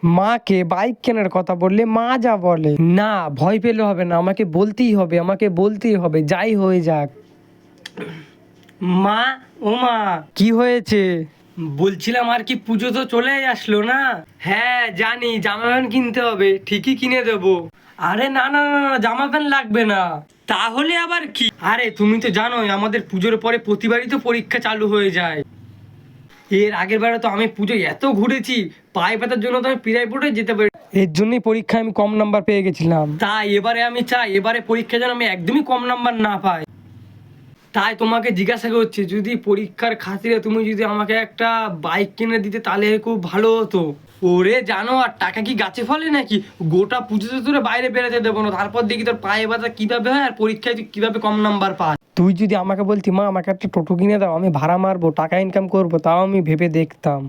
মাকে বাইক কেনার কথা বললে মা যা বলে, না ভয় পেলে হবে না, আমাকে বলতেই হবে, আমাকে বলতেই হবে, যাই হয়ে যাক। মা, ও মা, কি হয়েছে? বলছিলাম আর কি, পুজো তো চলে আসলো না? হ্যাঁ জানি, জামা প্যান্ট কিনতে হবে, ঠিকই কিনে দেবো। আরে না না না না, জামা প্যান্ট লাগবে না। তাহলে আবার কি? আরে তুমি তো জানোই আমাদের পুজোর পরে প্রতিবারই তো পরীক্ষা চালু হয়ে যায়। এর আগের বারে তো আমি পুজো এত ঘুরেছি, পায়ে ব্যথার জন্য তো আমি পিরাইপুরে যেতে পারি। এর জন্যই পরীক্ষায় আমি কম নাম্বার পেয়ে গেছিলাম। তাই এবারে আমি চাই, এবারে পরীক্ষা যেন আমি একদমই কম নাম্বার না পাই। তাই তোমাকে জিজ্ঞাসা করছি, যদি পরীক্ষার খাতিরে তুমি যদি আমাকে একটা বাইক কিনে দিতে তাহলে খুব ভালো হতো। ওরে জানো, আর টাকা কি গাছে ফলে নাকি? গোটা পুজোতে তোরে বাইরে বেরোতে দেবো না, তারপর দেখি তোর পায়ে ব্যথা কিভাবে হয় আর পরীক্ষায় তুই কিভাবে কম নাম্বার পাস। তুই যদি আমাকে বলতি মা আমাকে একটা টোটো কিনে দাও, আমি ভাড়া মারবো, টাকা ইনকাম করবো, তাও আমি ভেবে দেখতাম।